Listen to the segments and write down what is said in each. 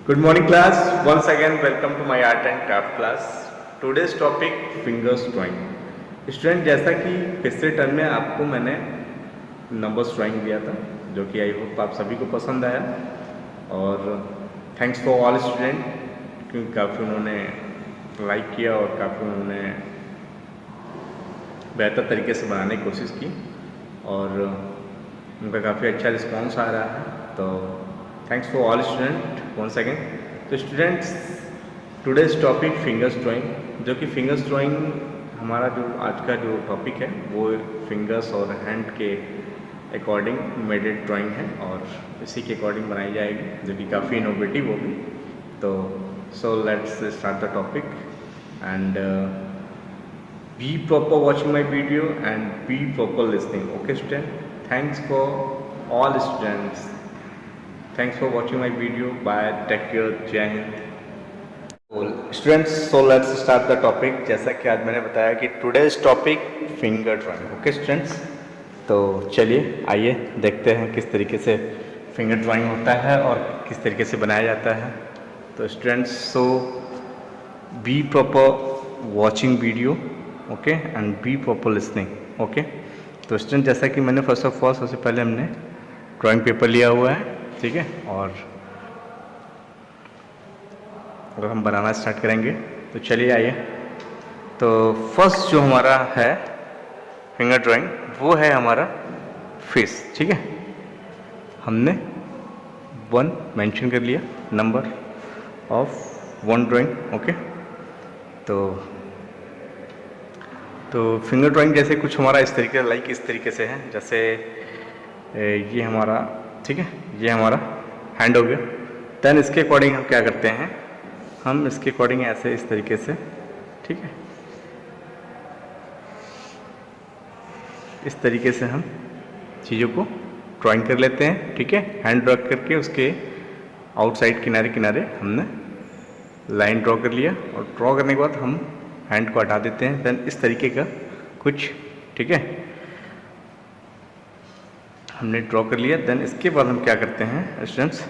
Good morning class. Once again welcome to my art and craft class. Today's topic fingers drawing. Student जैसा कि पिछले term में आपको मैंने नंबर्स ड्राइंग दिया था जो कि आई होप आप सभी को पसंद आया और थैंक्स फॉर ऑल स्टूडेंट क्योंकि काफ़ी उन्होंने लाइक किया और काफ़ी उन्होंने बेहतर तरीके से बनाने की कोशिश की और उनका काफ़ी अच्छा रिस्पॉन्स आ रहा है। तो thanks for all student once again. तो students today's topic fingers drawing, जो कि फिंगर्स ड्राइंग हमारा जो आज का जो टॉपिक है वो फिंगर्स और हैंड के अकॉर्डिंग मेडेड ड्राइंग है और इसी के अकॉर्डिंग बनाई जाएगी जो कि काफ़ी इनोवेटिव होगी। तो so let's start the topic and be proper watching my video and be proper listening. Okay student, thanks for all students, thanks for watching my video. Bye, take care, jai hind. Students, so let's start the topic. जैसा कि आज मैंने बताया कि today's topic finger drawing. Okay students, तो चलिए आइए देखते हैं किस तरीके से फिंगर ड्राइंग होता है और किस तरीके से बनाया जाता है। तो students, so B proper watching video okay and B proper listening. Okay, तो स्टूडेंट जैसा कि मैंने फर्स्ट ऑफ ऑल सबसे पहले हमने ड्राइंग पेपर लिया हुआ है, ठीक है, और अगर हम बनाना स्टार्ट करेंगे तो चलिए आइए। तो फर्स्ट जो हमारा है फिंगर ड्राइंग वो है हमारा फेस, ठीक है। हमने 1 मेंशन कर लिया, नंबर ऑफ 1 ड्राइंग। ओके, तो फिंगर ड्राइंग जैसे कुछ हमारा इस तरीके लाइक इस तरीके से है, जैसे ये हमारा, ठीक है, ये हमारा हैंड हो गया। देन इसके अकॉर्डिंग हम क्या करते हैं, हम इसके अकॉर्डिंग ऐसे इस तरीके से, ठीक है, इस तरीके से हम चीज़ों को ड्राइंग कर लेते हैं, ठीक है। हैंड ड्रॉ करके उसके आउटसाइड किनारे किनारे हमने लाइन ड्रॉ कर लिया और ड्रॉ करने के बाद हम हैंड को हटा देते हैं। देन इस तरीके का कुछ, ठीक है, हमने ड्रॉ कर लिया। देन इसके बाद हम क्या करते हैं स्टूडेंट्स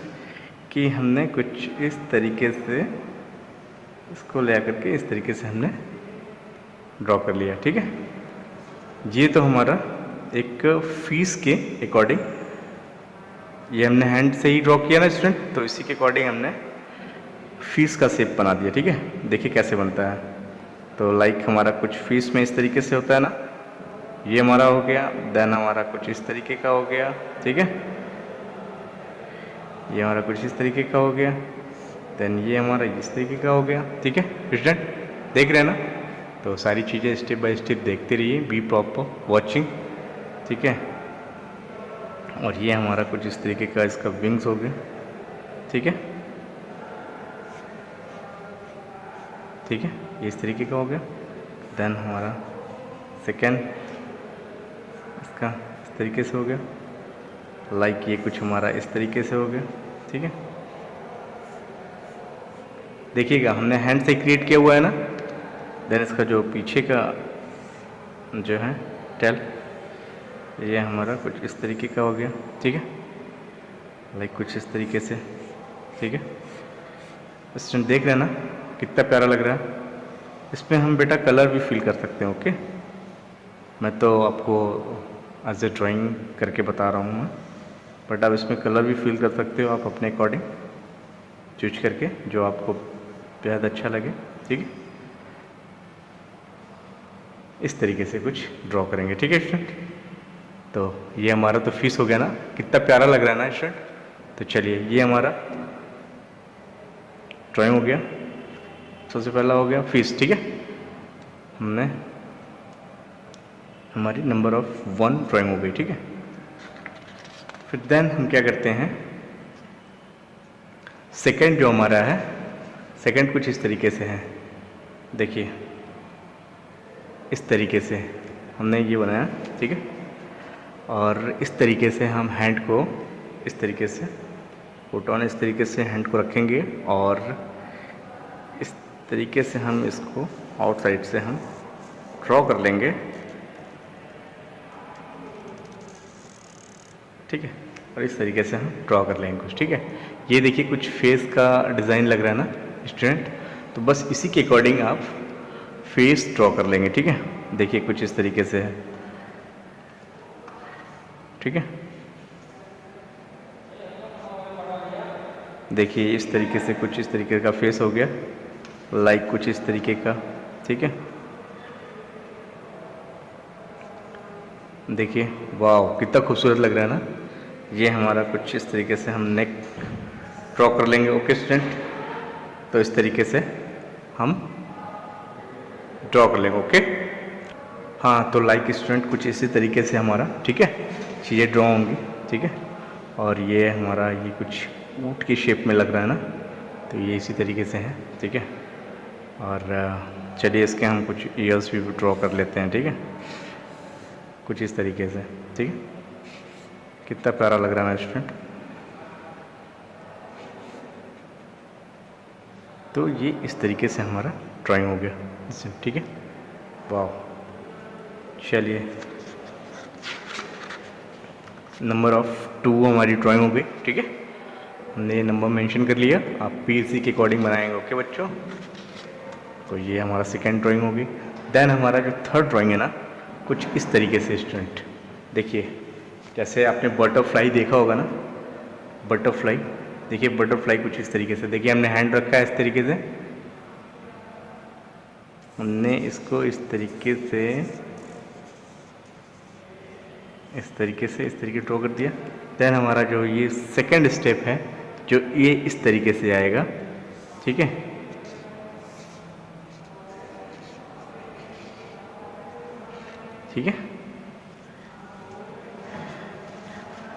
कि हमने कुछ इस तरीके से इसको ले करके इस तरीके से हमने ड्रॉ कर लिया, ठीक है। ये तो हमारा एक फीस के अकॉर्डिंग ये हमने हैंड से ही ड्रॉ किया ना स्टूडेंट, तो इसी के अकॉर्डिंग हमने फीस का शेप बना दिया, ठीक है। देखिए कैसे बनता है। तो लाइक हमारा कुछ फीस में इस तरीके से होता है ना, ये हमारा हो गया। देन हमारा कुछ इस तरीके का हो गया, ठीक है, ये हमारा कुछ इस तरीके का हो गया। देन ये हमारा इस तरीके का हो गया, ठीक है। स्टूडेंट देख रहे हैं ना, तो सारी चीज़ें स्टेप बाय स्टेप देखते रहिए, बी प्रॉपर वॉचिंग, ठीक है। और ये हमारा कुछ इस तरीके का इसका विंग्स हो गया, ठीक है, ठीक है, ये इस तरीके का हो गया। देन हमारा सेकेंड इसका इस तरीके से हो गया, लाइक ये कुछ हमारा इस तरीके से हो गया, ठीक है। देखिएगा हमने हैंड से क्रिएट किया हुआ है ना। देन इसका जो पीछे का जो है टेल, ये हमारा कुछ इस तरीके का हो गया, ठीक है, लाइक कुछ इस तरीके से, ठीक है। स्टूडेंट देख रहे हैं ना कितना प्यारा लग रहा है। इसमें हम बेटा कलर भी फिल कर सकते हैं। ओके, मैं तो आपको एज ए ड्राइंग करके बता रहा हूँ मैं, बट आप इसमें कलर भी फिल कर सकते हो आप अपने अकॉर्डिंग चूज करके, जो आपको बेहद अच्छा लगे, ठीक है। इस तरीके से कुछ ड्रॉ करेंगे, ठीक है स्टूडेंट। तो ये हमारा तो फीस हो गया ना, कितना प्यारा लग रहा है ना स्टूडेंट। तो चलिए ये हमारा ड्राइंग हो गया, सबसे पहला हो गया फीस, ठीक है। हमने हमारी नंबर ऑफ 1 ड्राइंग हो गई, ठीक है। फिर देन हम क्या करते हैं, सेकंड जो हमारा है, सेकंड कुछ इस तरीके से है। देखिए इस तरीके से हमने ये बनाया, ठीक है। और इस तरीके से हम हैंड को इस तरीके से पुट ऑन, इस तरीके से हैंड को रखेंगे और इस तरीके से हम इसको आउटसाइड से हम ड्रॉ कर लेंगे, ठीक है। और इस तरीके से हम ड्रॉ कर लेंगे कुछ, ठीक है। ये देखिए कुछ फेस का डिज़ाइन लग रहा है ना स्टूडेंट, तो बस इसी के अकॉर्डिंग आप फेस ड्रॉ कर लेंगे। ठीक है, देखिए कुछ इस तरीके से है। ठीक है, देखिए इस तरीके से कुछ इस तरीके का फेस हो गया, लाइक कुछ इस तरीके का। ठीक है, देखिए वाह कितना खूबसूरत लग रहा है ना। ये हमारा कुछ इस तरीके से हम नेक ड्रॉ कर लेंगे। ओके स्टूडेंट, तो इस तरीके से हम ड्रॉ कर लेंगे। ओके, हाँ तो लाइक स्टूडेंट कुछ इसी तरीके से हमारा, ठीक है, चीज़ें ड्रॉ होंगी। ठीक है, और ये हमारा ये कुछ ऊँट की शेप में लग रहा है ना, तो ये इसी तरीके से है। ठीक है, और चलिए इसके हम कुछ ईयर्स भी ड्रॉ कर लेते हैं। ठीक है, कुछ इस तरीके से। ठीक है, कितना प्यारा लग रहा है ना स्टूडेंट। तो ये इस तरीके से हमारा ड्राइंग हो गया इससे। ठीक है, वाह, चलिए नंबर ऑफ 2 हमारी ड्राइंग हो गई। ठीक है, हमने ये नंबर मेंशन कर लिया, आप भी इसी के अकॉर्डिंग बनाएंगे। ओके बच्चों, तो ये हमारा सेकेंड ड्राइंग होगी। देन हमारा जो थर्ड ड्राइंग है ना, कुछ इस तरीके से स्टूडेंट, देखिए जैसे आपने बटरफ्लाई देखा होगा ना, बटरफ्लाई, देखिए बटरफ्लाई कुछ इस तरीके से। देखिए हमने हैंड रखा है इस तरीके से, हमने इसको इस तरीके से इस तरीके ड्रॉ कर दिया। देन हमारा जो ये सेकंड स्टेप है, जो ये इस तरीके से आएगा। ठीक है, ठीक है,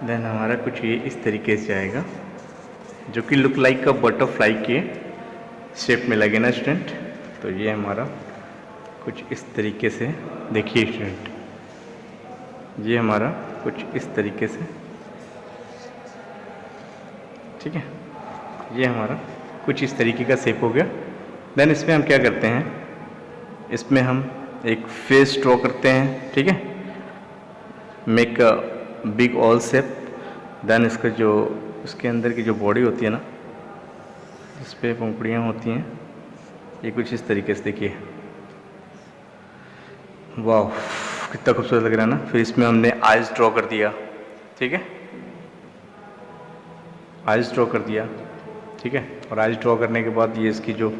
देन हमारा कुछ ये इस तरीके से आएगा, जो कि लुक लाइक का बटरफ्लाई के शेप में लगे ना स्टूडेंट। तो ये हमारा कुछ इस तरीके से, देखिए स्टूडेंट, ये हमारा कुछ इस तरीके से। ठीक है, ये हमारा कुछ इस तरीके का शेप हो गया। देन इसमें हम क्या करते हैं, इसमें हम एक फेस ड्रॉ करते हैं। ठीक है, make a big all shape. Then इसका जो उसके अंदर की जो बॉडी होती है ना, इस पर पंखुड़ियाँ होती हैं, ये कुछ इस तरीके से। देखिए वाह कितना खूबसूरत लग रहा है ना। फिर इसमें हमने आइज़ ड्रॉ कर दिया। ठीक है, आइज़ ड्रॉ कर दिया। ठीक है, और आइज़ ड्रॉ करने के बाद ये इसकी जो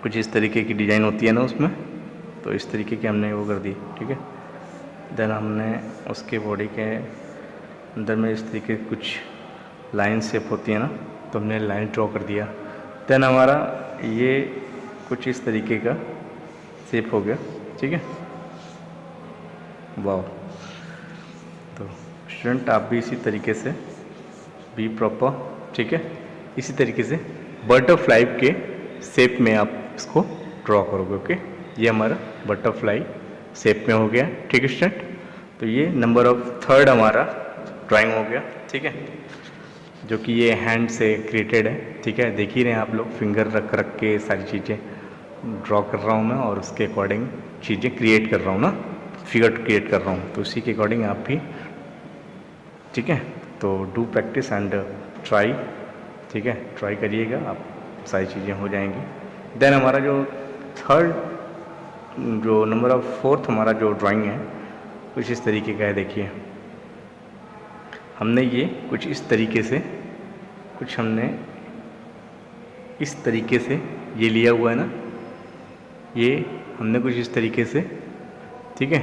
कुछ इस तरीके की डिज़ाइन होती है ना उसमें, तो इस तरीके की हमने वो कर दी। ठीक है, देन हमने उसके बॉडी के अंदर में इस तरीके की कुछ लाइन शेप होती है ना, तो हमने लाइन ड्रॉ कर दिया। देन हमारा ये कुछ इस तरीके का शेप हो गया। ठीक है, वाह। तो स्टूडेंट आप भी इसी तरीके से बी प्रॉपर, ठीक है, इसी तरीके से बटरफ्लाई के शेप में आप इसको ड्रॉ करोगे। ओके, ये हमारा बटरफ्लाई शेप में हो गया। ठीक है स्टूडेंट, तो ये नंबर ऑफ थर्ड हमारा ड्राइंग हो गया। ठीक है, जो कि ये हैंड से क्रिएटेड है। ठीक है, देख ही रहे हैं आप लोग, फिंगर रख रख के सारी चीज़ें ड्रॉ कर रहा हूँ मैं, और उसके अकॉर्डिंग चीज़ें क्रिएट कर रहा हूँ ना, फिगर क्रिएट कर रहा हूँ, तो उसी के अकॉर्डिंग आप भी। ठीक है, तो डू प्रैक्टिस एंड ट्राई। ठीक है, ट्राई करिएगा, आप सारी चीज़ें हो जाएंगी। देन हमारा जो थर्ड, जो नंबर ऑफ फोर्थ हमारा जो ड्राइंग है, कुछ इस तरीके का है। देखिए हमने ये कुछ इस तरीके से, कुछ हमने इस तरीके से ये लिया हुआ है ना, ये हमने कुछ इस तरीके से। ठीक है,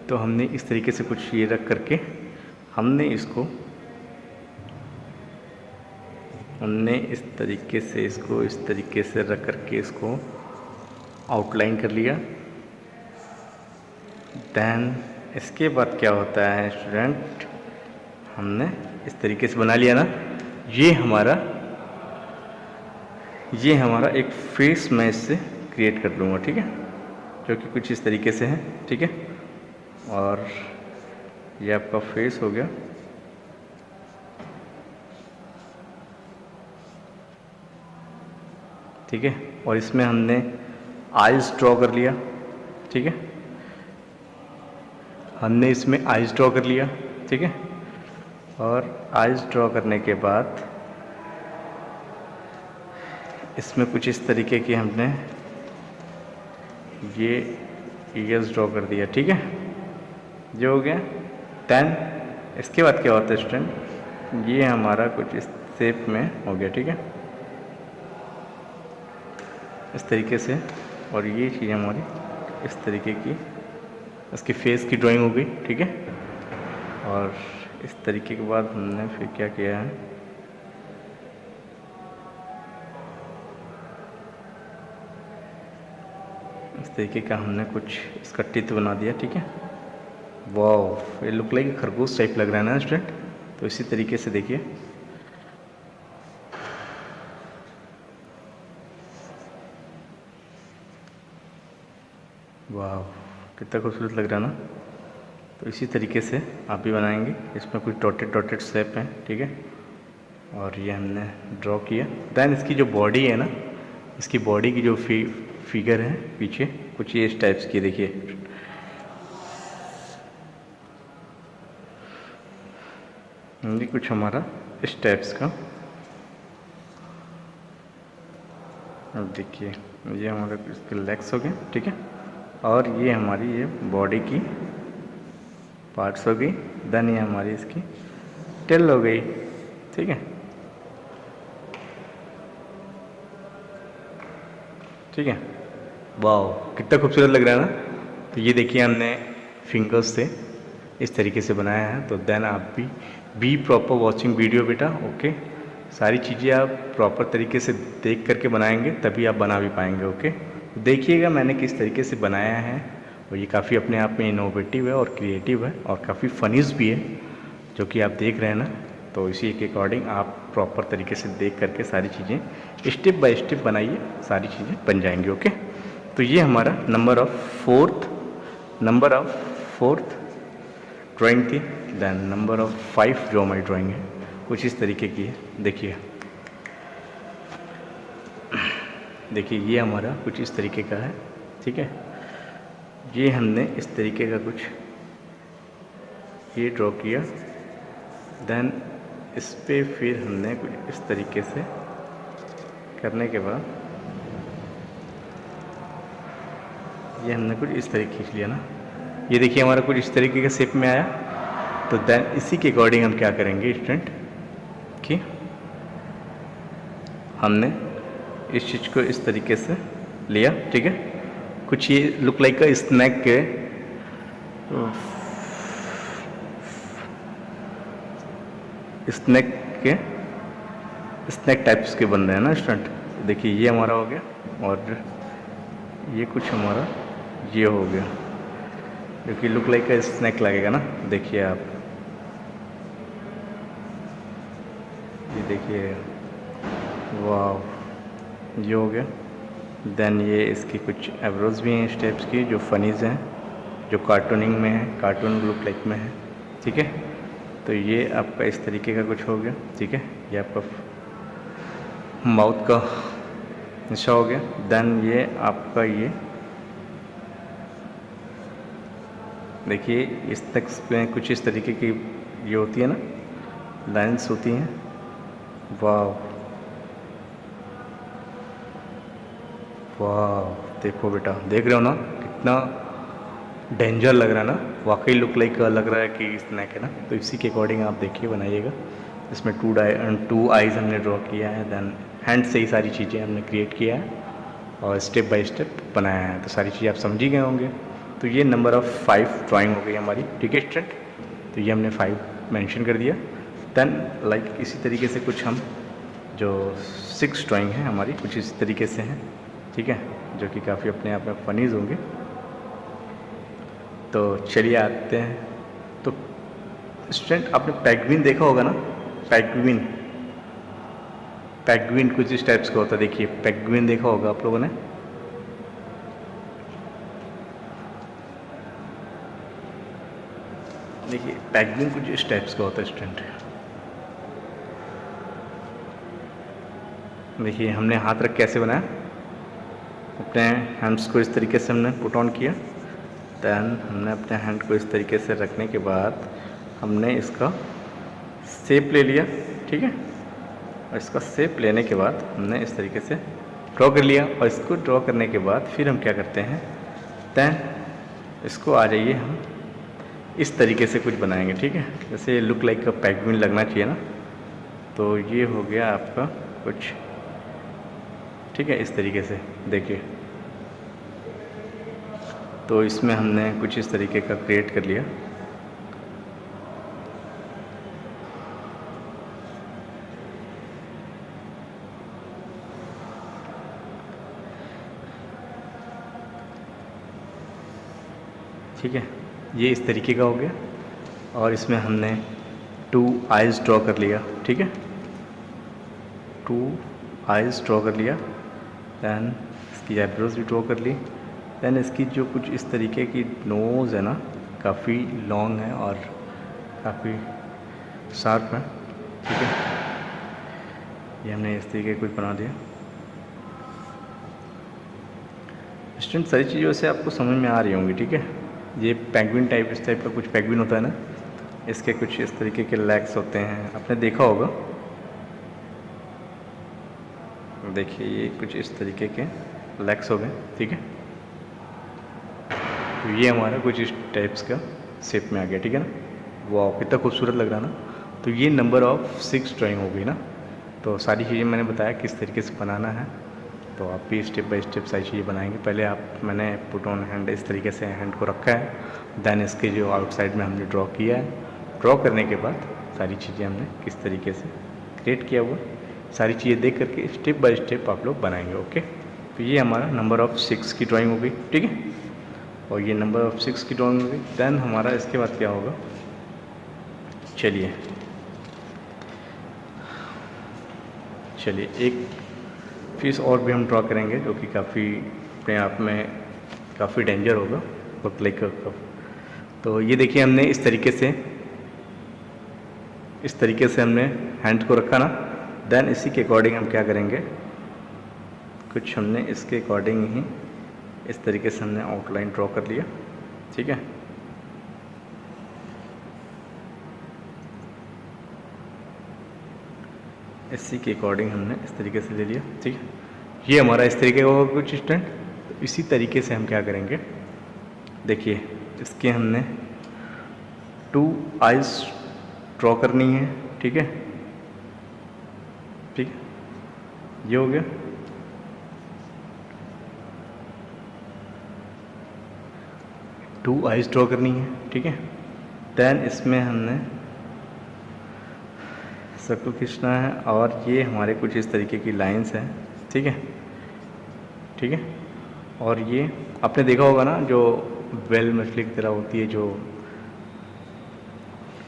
तो हमने इस तरीके से कुछ ये रख करके हमने इसको, हमने इस तरीके से इसको इस तरीके से रख करके इसको आउटलाइन कर लिया। देन इसके बाद क्या होता है स्टूडेंट, हमने इस तरीके से बना लिया ना, ये हमारा एक फेस मैं इससे क्रिएट कर लूँगा। ठीक है, जो कि कुछ इस तरीके से है। ठीक है, और ये आपका फेस हो गया। ठीक है, और इसमें हमने आइज़ ड्रॉ कर लिया। ठीक है, हमने इसमें आइज़ ड्रॉ कर लिया। ठीक है, और आइज ड्रॉ करने के बाद इसमें कुछ इस तरीके की हमने ये ईयर्स ड्रॉ कर दिया, ठीक है, जो हो गया। देन इसके बाद क्या होता है स्टूडेंट, ये हमारा कुछ इस शेप में हो गया, ठीक है, इस तरीके से। और ये चीज़ हमारी इस तरीके की इसके फेस की ड्राइंग हो गई, ठीक है। और इस तरीके के बाद हमने फिर क्या किया है, इस तरीके का हमने कुछ इसका टिथ बना दिया, ठीक है। वाह, ये लुक लाइक खरगोश टाइप लग रहा है ना स्टूडेंट। तो इसी तरीके से देखिए, वाह कितना खूबसूरत लग रहा है ना। तो इसी तरीके से आप भी बनाएंगे। इसमें कुछ डॉटेड डॉटेड शेप हैं, ठीक है। और ये हमने ड्रॉ किया। देन इसकी जो बॉडी है ना, इसकी बॉडी की जो फिगर है पीछे कुछ ये इस टाइप्स की, देखिए ये कुछ हमारा इस टाइप्स का। अब देखिए ये हमारे इसके लेग्स हो गए, ठीक है। और ये हमारी ये बॉडी की पार्ट्स हो गई। देन ये हमारी इसकी टेल हो गई, ठीक है, ठीक है। वाह कितना खूबसूरत लग रहा है ना। तो ये देखिए हमने फिंगर्स से इस तरीके से बनाया है। तो देन आप भी बी प्रॉपर वॉचिंग वीडियो बेटा, ओके। सारी चीज़ें आप प्रॉपर तरीके से देख करके बनाएंगे तभी आप बना भी पाएंगे, ओके। देखिएगा मैंने किस तरीके से बनाया है। और ये काफ़ी अपने आप में इनोवेटिव है और क्रिएटिव है और काफ़ी फनीज भी है, जो कि आप देख रहे हैं ना। तो इसी के अकॉर्डिंग आप प्रॉपर तरीके से देख करके सारी चीज़ें स्टेप बाय स्टेप बनाइए, सारी चीज़ें बन जाएंगी, ओके। तो ये हमारा नंबर ऑफ फोर्थ ड्राइंग थी। देन नंबर ऑफ 5 जो हमारी ड्राइंग है कुछ इस तरीके की है। देखिए देखिए ये हमारा कुछ इस तरीके का है, ठीक है। ये हमने इस तरीके का कुछ ये ड्रॉ किया। देन इस पे फिर हमने कुछ इस तरीके से करने के बाद ये हमने कुछ इस तरीके खींच लिया ना। ये देखिए हमारा कुछ इस तरीके के शेप में आया। तो देन इसी के अकॉर्डिंग हम क्या करेंगे स्टूडेंट कि हमने इस चीज़ को इस तरीके से लिया, ठीक है। कुछ ये लुक लाइक का स्नैक के स्नैक टाइप्स के बन रहे हैं ना स्टूडेंट। देखिए ये हमारा हो गया और ये कुछ हमारा ये हो गया, जो कि लुक लाइक का स्नैक लगेगा ना। देखिए आप ये देखिए, वाह ये हो गया। देन ये इसकी कुछ एवरोज भी हैं इस टाइप्स की जो फनीज हैं, जो कार्टूनिंग में है, कार्टून लुक लाइक में है, ठीक है। तो ये आपका इस तरीके का कुछ हो गया, ठीक है। ये आपका माउथ का हिस्सा हो गया। देन ये आपका ये देखिए इस तक में कुछ इस तरीके की ये होती है ना, लाइन्स होती हैं। वाह वाह देखो बेटा, देख रहे हो ना कितना डेंजर लग रहा है ना। वाकई लुक लाइक लग रहा है कि स्नैक है ना। तो इसी के अकॉर्डिंग आप देखिए बनाइएगा। इसमें टू आइज़ हमने ड्रॉ किया है। देन हैंड से ही सारी चीज़ें हमने क्रिएट किया है और स्टेप बाय स्टेप बनाया है। तो सारी चीज़ें आप समझ ही गए होंगे। तो ये नंबर ऑफ़ 5 ड्राइंग हो गई हमारी, ठीक है स्टूडेंट। तो ये हमने 5 मेंशन कर दिया। देन लाइक इसी तरीके से कुछ हम जो 6 ड्राइंग है हमारी कुछ इसी तरीके से हैं, ठीक है, जो कि काफ़ी अपने आप में फनीज होंगे। तो चलिए आते हैं। तो स्टूडेंट आपने पेंगुइन देखा होगा ना, पेंगुइन कुछ इस टाइप्स का होता है। देखिए पेंगुइन देखा होगा आप लोगों ने। देखिए पेंगुइन कुछ इस टाइप्स का होता है स्टूडेंट। देखिए हमने हाथ रख कैसे बनाया, अपने हैंड्स को इस तरीके से हमने पुट ऑन किया। दैन हमने अपने हैंड को इस तरीके से रखने के बाद हमने इसका शेप ले लिया, ठीक है। और इसका शेप लेने के बाद हमने इस तरीके से ड्रॉ कर लिया। और इसको ड्रॉ करने के बाद फिर हम क्या करते हैं, देन इसको आ जाइए हम इस तरीके से कुछ बनाएंगे, ठीक है। जैसे लुक लाइक अ पेंगुइन लगना चाहिए ना, तो ये हो गया आपका कुछ, ठीक है, इस तरीके से देखिए। तो इसमें हमने कुछ इस तरीके का क्रिएट कर लिया। ठीक है, ये इस तरीके का हो गया। और इसमें हमने 2 आइज़ ड्रॉ कर लिया, ठीक है, 2 आइज़ ड्रॉ कर लिया। दैन इसकी आईब्रोज भी ड्रॉ कर ली। दैन इसकी जो कुछ इस तरीके की नोज़ है ना, काफ़ी लॉन्ग है और काफ़ी शार्प है, ठीक है। ये हमने इस तरीके कुछ बना दिया। स्टूडेंट सारी चीज़ें वैसे आपको समझ में आ रही होंगी, ठीक है। ये पेंगुइन टाइप, इस टाइप का कुछ पेंगुइन होता है ना, इसके कुछ इस तरीके के लेग्स होते हैं, आपने देखा होगा। देखिए ये कुछ इस तरीके के लेग्स हो गए, ठीक है। तो ये हमारा कुछ इस टाइप्स का शेप में आ गया, ठीक है ना। वाह कितना खूबसूरत लग रहा ना। तो ये नंबर ऑफ 6 ड्राइंग हो गई ना। तो सारी चीज़ें मैंने बताया किस तरीके से बनाना है, तो आप भी स्टेप बाय स्टेप सारी चीज़ें बनाएंगे। पहले मैंने पुट ऑन हैंड इस तरीके से हैंड को रखा है, देन इसके जो आउटसाइड में हमने ड्रॉ किया है। ड्रॉ करने के बाद सारी चीज़ें हमने किस तरीके से क्रिएट किया हुआ, सारी चीज़ें देख करके स्टेप बाय स्टेप आप लोग बनाएंगे, ओके। तो ये हमारा नंबर ऑफ 6 की ड्राइंग हो गई, ठीक है। और ये नंबर ऑफ 6 की ड्राइंग हो गई। देन हमारा इसके बाद क्या होगा, चलिए एक फिश और भी हम ड्रॉ करेंगे, जो कि काफ़ी अपने आप में काफ़ी डेंजर होगा, लुक लाइक। तो ये देखिए हमने इस तरीके से हमने हैंड को रखा ना। देन इसी के अकॉर्डिंग हम क्या करेंगे, कुछ हमने इसके अकॉर्डिंग ही इस तरीके से हमने आउटलाइन ड्रॉ कर लिया, ठीक है। इसी के अकॉर्डिंग हमने इस तरीके से ले लिया, ठीक है। ये हमारा इस तरीके का होगा कुछ स्टैंड। तो इसी तरीके से हम क्या करेंगे, देखिए इसके हमने 2 आइज़ ड्रॉ करनी है, ठीक है, ठीक है। ये हो गया। टू आइज़ ड्रॉ करनी है, ठीक है। देन इसमें हमने सर्कल खींचना है और ये हमारे कुछ इस तरीके की लाइंस हैं, ठीक है, ठीक है। और ये आपने देखा होगा ना, जो वेल मछली की तरह होती है, जो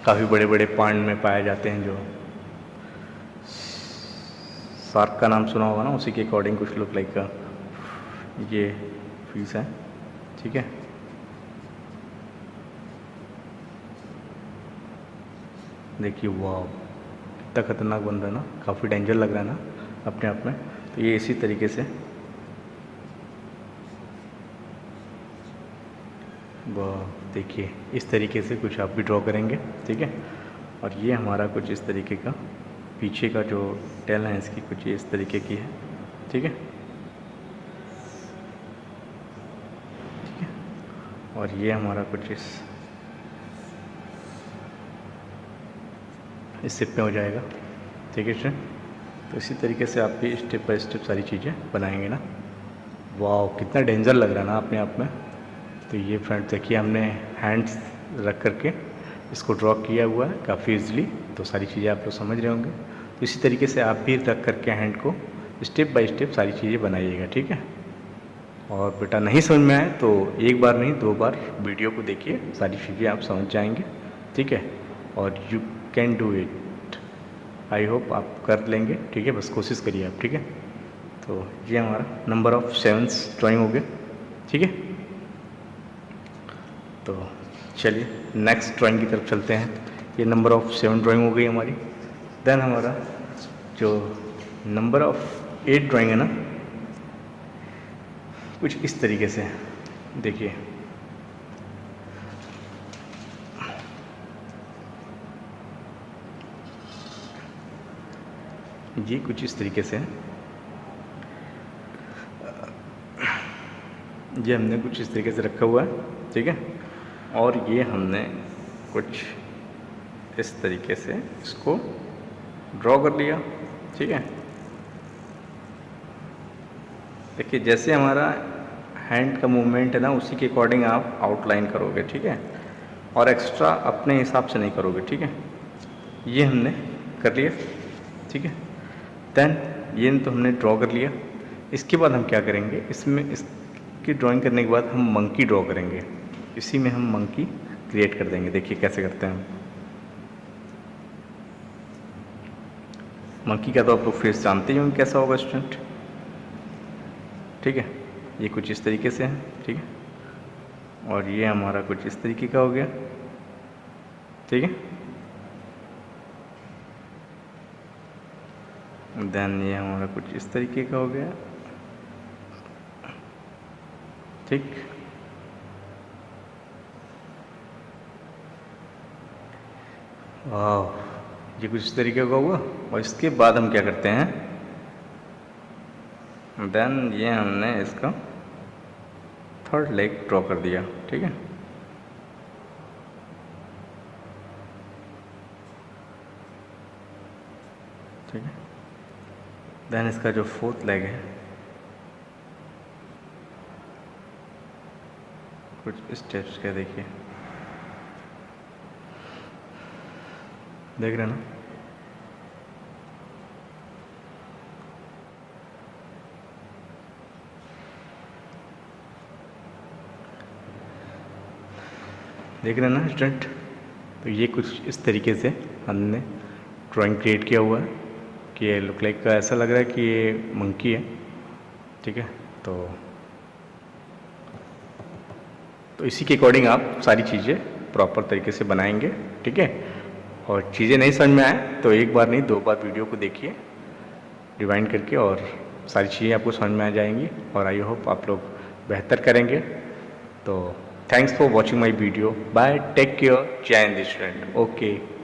काफ़ी बड़े बड़े पांड में पाए जाते हैं, जो शार्क का नाम सुना होगा ना, उसी के अकॉर्डिंग कुछ लुक लाइक का ये फिश है, ठीक है। देखिए वाह कितना खतरनाक बन रहा है ना, काफ़ी डेंजर लग रहा है ना अपने आप में। तो ये इसी तरीके से देखिए इस तरीके से कुछ आप भी ड्रॉ करेंगे, ठीक है। और ये हमारा कुछ इस तरीके का पीछे का जो टेल है इसकी कुछ इस तरीके की है, ठीक है, ठीक है। और ये हमारा कुछ इस शेप में हो जाएगा, ठीक है स्टूडेंट। तो इसी तरीके से आप भी स्टेप बाय स्टेप सारी चीज़ें बनाएंगे ना। वाह कितना डेंजर लग रहा है ना अपने आप में। तो ये फ्रेंड देखिए हमने हैंड्स रख करके इसको ड्रॉ किया हुआ है काफ़ी इजीली। तो सारी चीज़ें आप लोग समझ रहे होंगे। तो इसी तरीके से आप भी रख करके हैंड को स्टेप बाय स्टेप सारी चीज़ें बनाइएगा, ठीक है। और बेटा नहीं समझ में आए तो एक बार नहीं 2 बार वीडियो को देखिए, सारी चीज़ें आप समझ जाएंगे, ठीक है। और you can do it, I hope आप कर लेंगे, ठीक है। बस कोशिश करिए आप, ठीक है। तो ये हमारा नंबर ऑफ 7 ड्राइंग हो गया, ठीक है। तो चलिए नेक्स्ट ड्राइंग की तरफ चलते हैं। ये नंबर ऑफ 7 ड्राइंग हो गई हमारी। देन हमारा जो नंबर ऑफ 8 ड्राइंग है ना, कुछ इस तरीके से देखिए। ये कुछ इस तरीके से है, ये हमने कुछ इस तरीके से रखा हुआ है, ठीक है। और ये हमने कुछ इस तरीके से इसको ड्रॉ कर लिया, ठीक है। देखिए जैसे हमारा हैंड का मूवमेंट है ना, उसी के अकॉर्डिंग आप आउटलाइन करोगे, ठीक है, और एक्स्ट्रा अपने हिसाब से नहीं करोगे, ठीक है। ये हमने कर लिया, ठीक है। देन ये तो हमने ड्रॉ कर लिया। इसके बाद हम क्या करेंगे, इसमें इसकी ड्राइंग करने के बाद हम मंकी ड्रॉ करेंगे। इसी में हम मंकी क्रिएट कर देंगे। देखिए कैसे करते हैं हम। मंकी का तो आप लोग फेस जानते ही होंगे कैसा होगा स्टूडेंट, ठीक है। ये कुछ इस तरीके से है, ठीक है। और ये हमारा कुछ इस तरीके का हो गया, ठीक है। देन ये हमारा कुछ इस तरीके का हो गया, ठीक। वाह, ये कुछ इस तरीके का हुआ। और इसके बाद हम क्या करते हैं, देन ये हमने इसका थर्ड लेग ड्रॉ कर दिया, ठीक है। ठीक है। देन इसका जो फोर्थ लेग है कुछ इस टाइप्स का, देखिए देख रहे हैं ना। देख रहे हैं ना स्टूडेंट। तो ये कुछ इस तरीके से हमने ड्राइंग क्रिएट किया हुआ है कि ये लुक लाइक का ऐसा लग रहा है कि ये मंकी है, ठीक है। तो इसी के अकॉर्डिंग आप सारी चीज़ें प्रॉपर तरीके से बनाएंगे, ठीक है। और चीज़ें नहीं समझ में आए तो एक बार नहीं 2 बार वीडियो को देखिए रिवाइंड करके, और सारी चीज़ें आपको समझ में आ जाएंगी। और आई होप आप लोग बेहतर करेंगे। तो thanks for watching my video, bye, take care, Jai Hind student, okay.